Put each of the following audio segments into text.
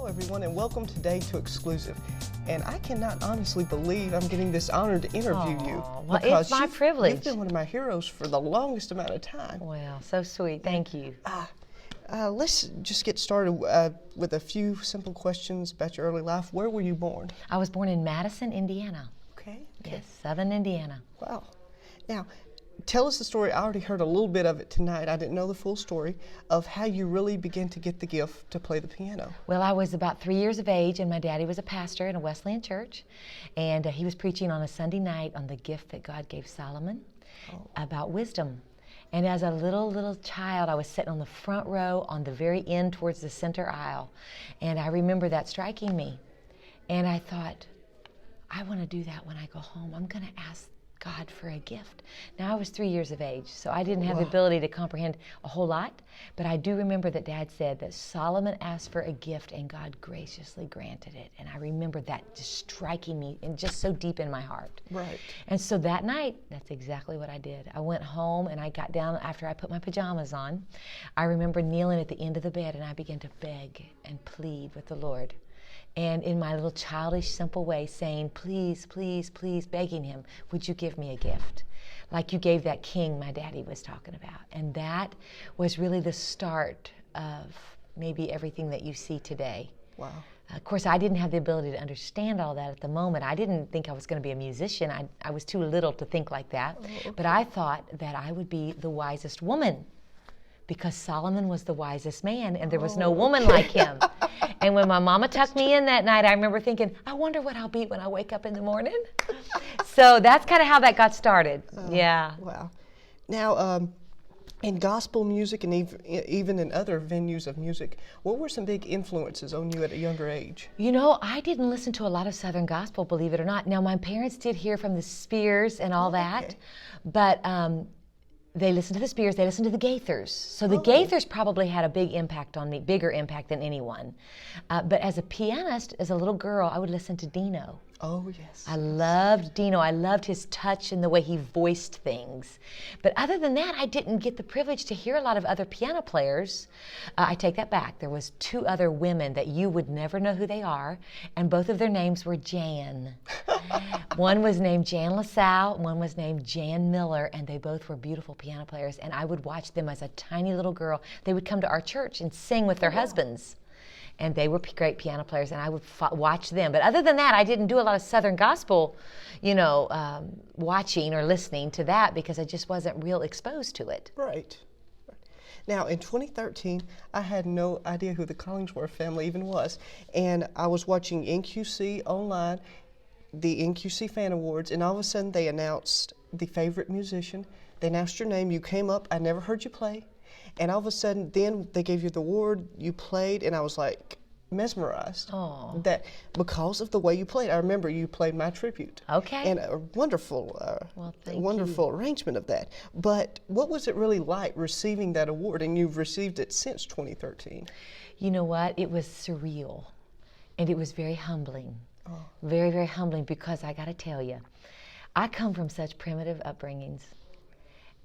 everyone, and welcome today to Exclusive. And I cannot honestly believe I'm getting this honor to interview you. Well, it's my privilege. You've been one of my heroes for the longest amount of time. Well, so sweet. Thank you. Let's just get started with a few simple questions about your early life. Where were you born? I was born in Madison, Indiana. Okay. Yes, southern Indiana. Wow. Now, tell us the story. I already heard a little bit of it tonight. I didn't know the full story of how you really began to get the gift to play the piano. Well, I was about 3 years of age, and my daddy was a pastor in a Wesleyan church, and he was preaching on a Sunday night on the gift that God gave Solomon about wisdom. And as a little child, I was sitting on the front row on the very end towards the center aisle, and I remember that striking me. And I thought, I want to do that when I go home. I'm going to ask God for a gift. Now, I was 3 years of age, so I didn't have the ability to comprehend a whole lot, but I do remember that Dad said that Solomon asked for a gift and God graciously granted it. And I remember that just striking me and just so deep in my heart. Right. And so that night, that's exactly what I did. I went home and I got down after I put my pajamas on. I remember kneeling at the end of the bed and I began to beg and plead with the Lord. And in my little childish, simple way, saying, please, please, please, begging him, would you give me a gift? Like you gave that king my daddy was talking about. And that was really the start of maybe everything that you see today. Wow. Of course, I didn't have the ability to understand all that at the moment. I didn't think I was going to be a musician. I was too little to think like that. Okay. But I thought that I would be the wisest woman, because Solomon was the wisest man and there was no woman like him. And when my mama tucked me in that night, I remember thinking, I wonder what I'll be when I wake up in the morning. So that's kind of how that got started. Yeah. Wow. Now, in gospel music and even in other venues of music, what were some big influences on you at a younger age? You know, I didn't listen to a lot of Southern gospel, believe it or not. Now, my parents did hear from the Spears and all that, but they listened to the Spears, they listened to the Gaithers. So the Gaithers probably had a big impact on me, bigger impact than anyone. But as a pianist, as a little girl, I would listen to Dino. Oh, yes. I loved Dino. I loved his touch and the way he voiced things. But other than that, I didn't get the privilege to hear a lot of other piano players. I take that back. There was two other women that you would never know who they are, and both of their names were Jan. One was named Jan LaSalle, and one was named Jan Miller, and they both were beautiful piano players, and I would watch them as a tiny little girl. They would come to our church and sing with their husbands. And they were great piano players, and I would watch them. But other than that, I didn't do a lot of Southern gospel, watching or listening to that because I just wasn't real exposed to it. Right. Now, in 2013, I had no idea who the Collingsworth family even was. And I was watching NQC online, the NQC Fan Awards, and all of a sudden they announced the favorite musician. They announced your name. You came up. I never heard you play. And all of a sudden, then they gave you the award, you played, and I was like mesmerized. Oh. That because of the way you played. I remember you played my tribute. Okay. And a wonderful, Well, arrangement of that. But what was it really like receiving that award? And you've received it since 2013. You know what? It was surreal, and it was very humbling. Oh. Very, very humbling, because I got to tell you, I come from such primitive upbringings.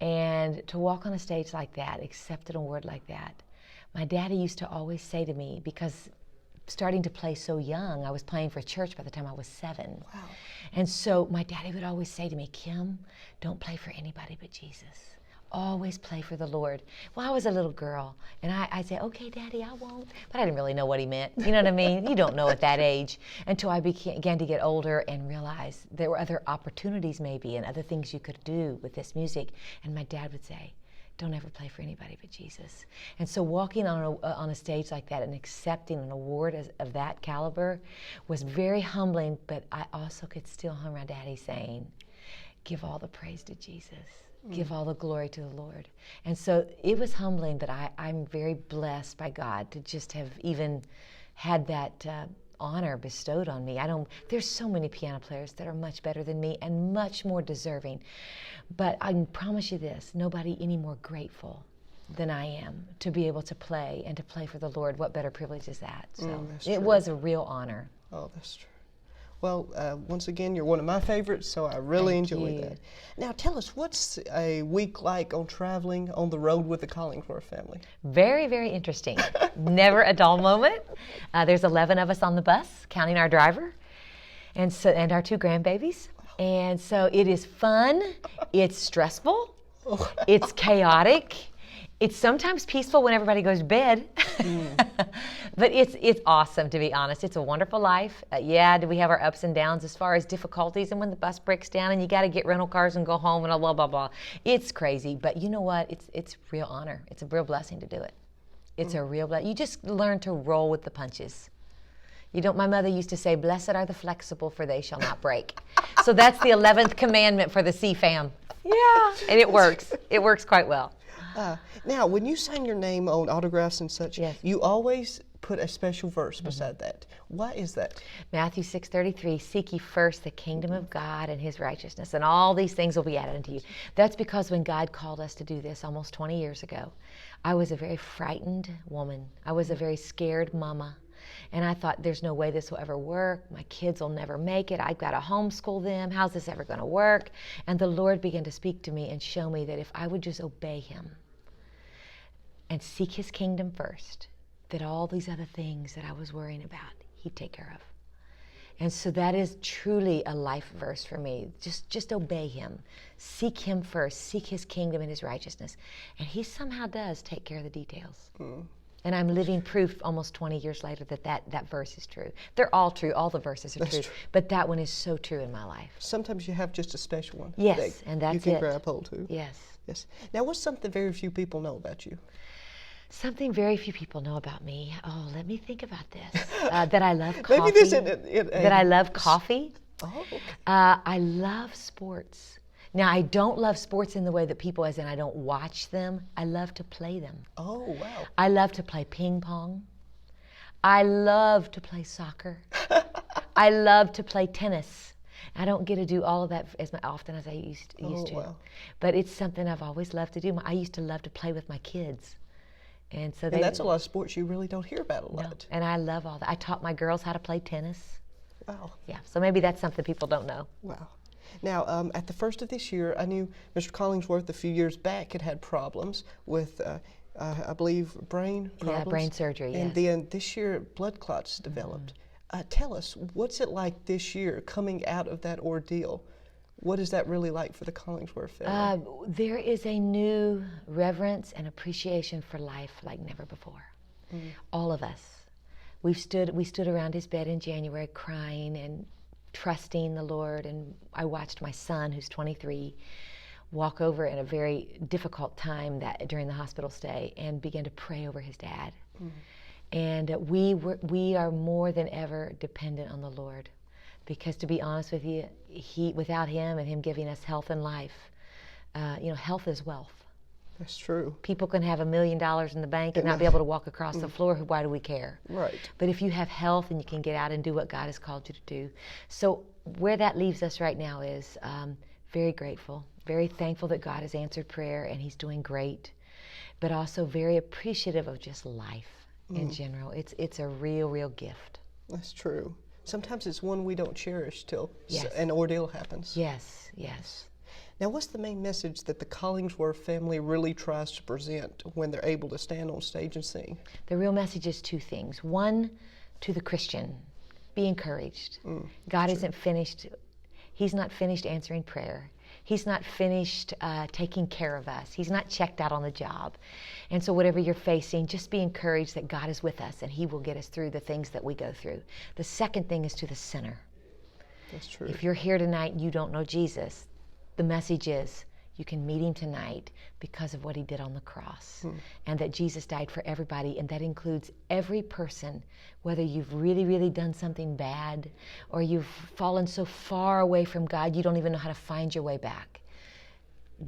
And to walk on a stage like that, accept an award like that, my daddy used to always say to me, because starting to play so young, I was playing for church by the time I was 7. Wow. And so my daddy would always say to me, Kim, don't play for anybody but Jesus. Always play for the Lord. Well, I was a little girl, and I say, okay, Daddy, I won't. But I didn't really know what he meant. You know what I mean? You don't know at that age, until I began to get older and realize there were other opportunities maybe and other things you could do with this music. And my dad would say, don't ever play for anybody but Jesus. And so walking on a stage like that and accepting an award of that caliber was very humbling, but I also could still hear my daddy saying, give all the praise to Jesus. Give all the glory to the Lord. And so it was humbling, but I'm very blessed by God to just have even had that honor bestowed on me. There's so many piano players that are much better than me and much more deserving. But I can promise you this, nobody any more grateful than I am to be able to play and to play for the Lord. What better privilege is that? So it was a real honor. Oh, that's true. Well, once again, you're one of my favorites, so I really Thank enjoy you. that. Now, tell us, what's a week like on traveling on the road with the Collingsworth family? Very, very interesting. Never a dull moment. There's 11 of us on the bus, counting our driver, and our 2 grandbabies. And so it is fun. It's stressful. It's chaotic. It's sometimes peaceful when everybody goes to bed. But it's awesome, to be honest. It's a wonderful life. Do we have our ups and downs as far as difficulties, and when the bus breaks down and you got to get rental cars and go home and blah, blah, blah. It's crazy. But you know what? It's real honor. It's a real blessing to do it. It's a real blessing. You just learn to roll with the punches. My mother used to say, blessed are the flexible, for they shall not break. So that's the 11th commandment for the C fam. Yeah, and it works. It works quite well. Now, when you sign your name on autographs and such, Yes. you always put a special verse beside that. Why is that? Matthew 6:33, seek ye first the kingdom of God and his righteousness, and all these things will be added unto you. That's because when God called us to do this almost 20 years ago, I was a very frightened woman. I was a very scared mama. And I thought, there's no way this will ever work. My kids will never make it. I've got to homeschool them. How's this ever going to work? And the Lord began to speak to me and show me that if I would just obey him and seek his kingdom first, that all these other things that I was worrying about, he'd take care of. And so that is truly a life verse for me. Just obey him. Seek him first. Seek his kingdom and his righteousness. And he somehow does take care of the details. And I'm living proof almost 20 years later that verse is true. They're all true. All the verses are true. But that one is so true in my life. Sometimes you have just a special one. Yes, and that's you can it. grab hold to. Yes. Yes. Now, what's something very few people know about you? Something very few people know about me. Oh, let me think about this. That I love coffee. Maybe this that I love coffee. Oh, okay. I love sports. Now, I don't love sports in the way that people, as in I don't watch them. I love to play them. Oh, wow. I love to play ping pong. I love to play soccer. I love to play tennis. I don't get to do all of that as often as I used to. Wow. But it's something I've always loved to do. I used to love to play with my kids. And so that's a lot of sports you really don't hear about a lot. No, and I love all that. I taught my girls how to play tennis. Wow. Yeah, so maybe that's something people don't know. Wow. Now, at the first of this year, I knew Mr. Collingsworth a few years back had problems with, I believe, brain problems. Yeah, brain surgery, And then this year, blood clots developed. Tell us, what's it like this year coming out of that ordeal? What is that really like for the Collingsworth family? There is a new reverence and appreciation for life like never before. All of us. We stood around his bed in January crying and trusting the Lord, and I watched my son, who's 23, walk over in a very difficult time during the hospital stay and began to pray over his dad. And we are more than ever dependent on the Lord, because to be honest with you, without him and him giving us health and life, health is wealth. That's true. People can have $1 million in the bank and not be able to walk across the floor. Why do we care? Right. But if you have health and you can get out and do what God has called you to do. So where that leaves us right now is very grateful, very thankful that God has answered prayer and he's doing great, but also very appreciative of just life in general. It's a real, real gift. That's true. Sometimes it's one we don't cherish till Yes. an ordeal happens. Yes, yes. Now, what's the main message that the Collingsworth family really tries to present when they're able to stand on stage and sing? The real message is 2 things. One, to the Christian, be encouraged. God isn't finished. He's not finished answering prayer. He's not finished taking care of us. He's not checked out on the job. And so whatever you're facing, just be encouraged that God is with us and he will get us through the things that we go through. The second thing is to the sinner. That's true. If you're here tonight and you don't know Jesus, the message is you can meet him tonight because of what he did on the cross, and that Jesus died for everybody, and that includes every person, whether you've really, really done something bad or you've fallen so far away from God you don't even know how to find your way back.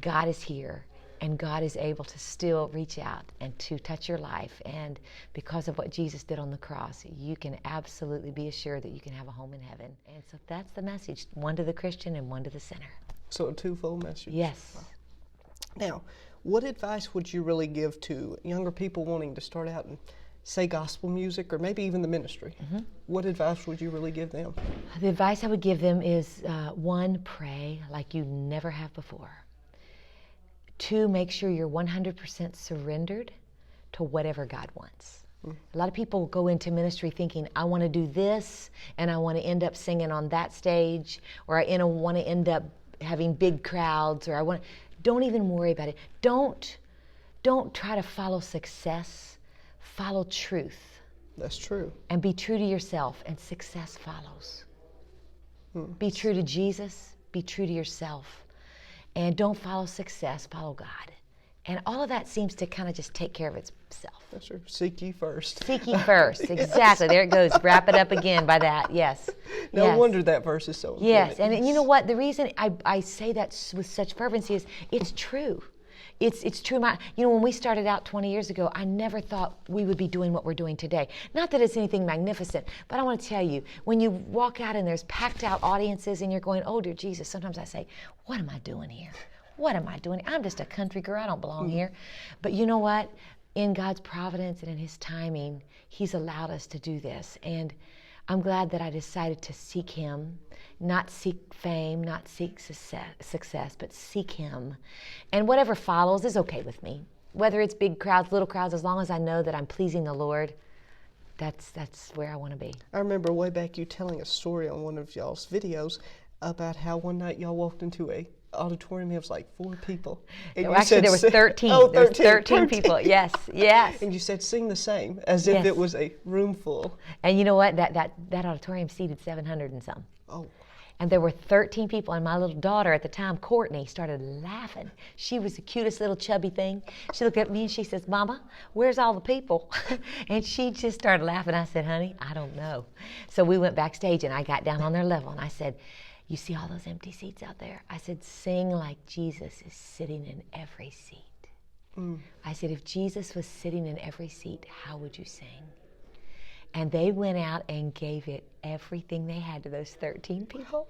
God is here, and God is able to still reach out and to touch your life, and because of what Jesus did on the cross, you can absolutely be assured that you can have a home in heaven. And so that's the message, one to the Christian and one to the sinner. So a twofold message. Yes. Wow. Now, what advice would you really give to younger people wanting to start out and say, gospel music or maybe even the ministry, what advice would you really give them? The advice I would give them is, one, pray like you never have before. Two, make sure you're 100% surrendered to whatever God wants. A lot of people go into ministry thinking, I want to do this, and I want to end up singing on that stage, or I want to end up having big crowds, or don't even worry about it. Don't try to follow success. Follow truth. That's true. And be true to yourself, and success follows. Be true to Jesus. Be true to yourself. And don't follow success, follow God. And all of that seems to kind of just take care of itself. That's true. Seek ye first. Seek ye first. Exactly. There it goes. Wrap it up again by that. Yes. No wonder that verse is so important. Yes. And you know what? The reason I say that with such fervency is it's true. It's true. When we started out 20 years ago, I never thought we would be doing what we're doing today. Not that it's anything magnificent, but I want to tell you, when you walk out and there's packed out audiences and you're going, oh, dear Jesus, sometimes I say, what am I doing here? What am I doing? I'm just a country girl. I don't belong here. But you know what? In God's providence and in His timing, He's allowed us to do this. And I'm glad that I decided to seek Him, not seek fame, not seek success, but seek Him. And whatever follows is okay with me. Whether it's big crowds, little crowds, as long as I know that I'm pleasing the Lord, that's where I want to be. I remember way back you telling a story on one of y'all's videos about how one night y'all walked into a auditorium. It was like 4 people. And actually, there was 13. Oh, 13. There was 13 people. Yes. And you said sing the same, as if it was a room full. And you know what? That auditorium seated 700 and some. Oh. And there were 13 people, and my little daughter at the time, Courtney, started laughing. She was the cutest little chubby thing. She looked at me and she says, Mama, where's all the people? And she just started laughing. I said, honey, I don't know. So we went backstage, and I got down on their level, and I said, you see all those empty seats out there? I said, sing like Jesus is sitting in every seat. I said, if Jesus was sitting in every seat, how would you sing? And they went out and gave it everything they had to those 13 people.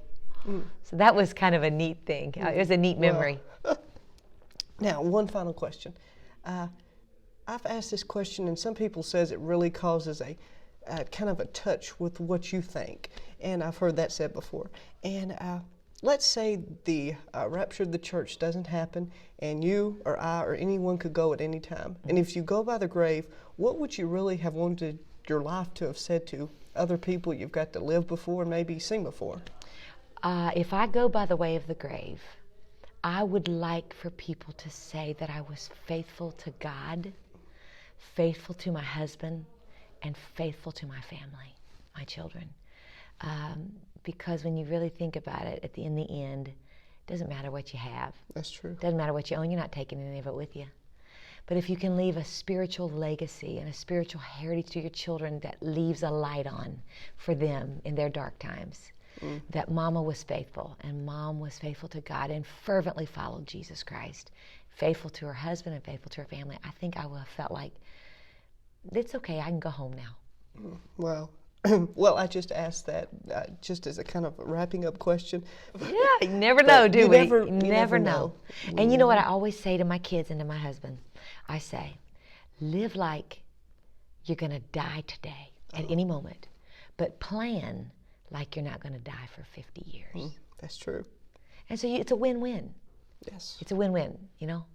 So that was kind of a neat thing. It was a neat memory. Now, one final question. I've asked this question, and some people says it really causes a kind of a touch with what you think, and I've heard that said before. And let's say the rapture of the church doesn't happen, and you or I or anyone could go at any time. And if you go by the grave, what would you really have wanted your life to have said to other people you've got to live before and maybe sing before? If I go by the way of the grave, I would like for people to say that I was faithful to God, faithful to my husband, and faithful to my family, my children. Because when you really think about it, in the end, it doesn't matter what you have. That's true. It doesn't matter what you own. You're not taking any of it with you. But if you can leave a spiritual legacy and a spiritual heritage to your children that leaves a light on for them in their dark times, that Mama was faithful, and Mom was faithful to God and fervently followed Jesus Christ, faithful to her husband and faithful to her family, I think I would have felt like, it's okay, I can go home now. Well, well, I just asked that just as a kind of wrapping up question. Yeah, you never know, do we? You never know. And you know what I always say to my kids and to my husband? I say, live like you're going to die today at any moment, but plan like you're not going to die for 50 years. That's true. And so it's a win-win. Yes. It's a win-win, you know?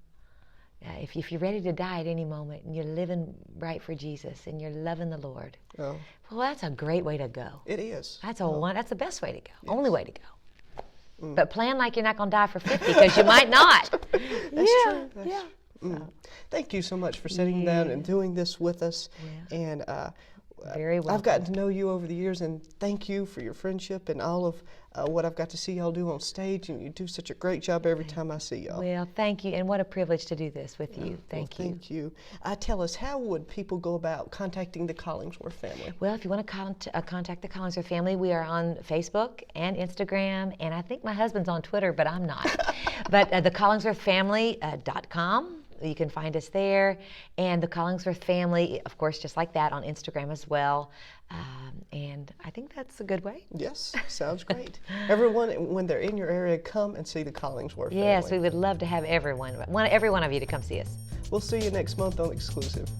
If you're ready to die at any moment and you're living right for Jesus and you're loving the Lord, well, that's a great way to go. It is. That's that's the best way to go. Yes. Only way to go. But plan like you're not going to die for 50, because you might not. That's true. That's true. Thank you so much for sitting down and doing this with us. Yeah. And very welcome. I've gotten to know you over the years, and thank you for your friendship and all of what I've got to see y'all do on stage, and you do such a great job every time I see y'all. Well, thank you, and what a privilege to do this with you. Thank you. Thank you. Tell us, how would people go about contacting the Collingsworth family? Well, if you want to contact the Collingsworth family, we are on Facebook and Instagram, and I think my husband's on Twitter, but I'm not. But the CollingsworthFamily.com. You can find us there, and the Collingsworth Family, of course, just like that, on Instagram as well. And I think that's a good way. Yes, sounds great. Everyone, when they're in your area, come and see the Collingsworth Family. Yes, we would love to have every one of you to come see us. We'll see you next month on Exclusive.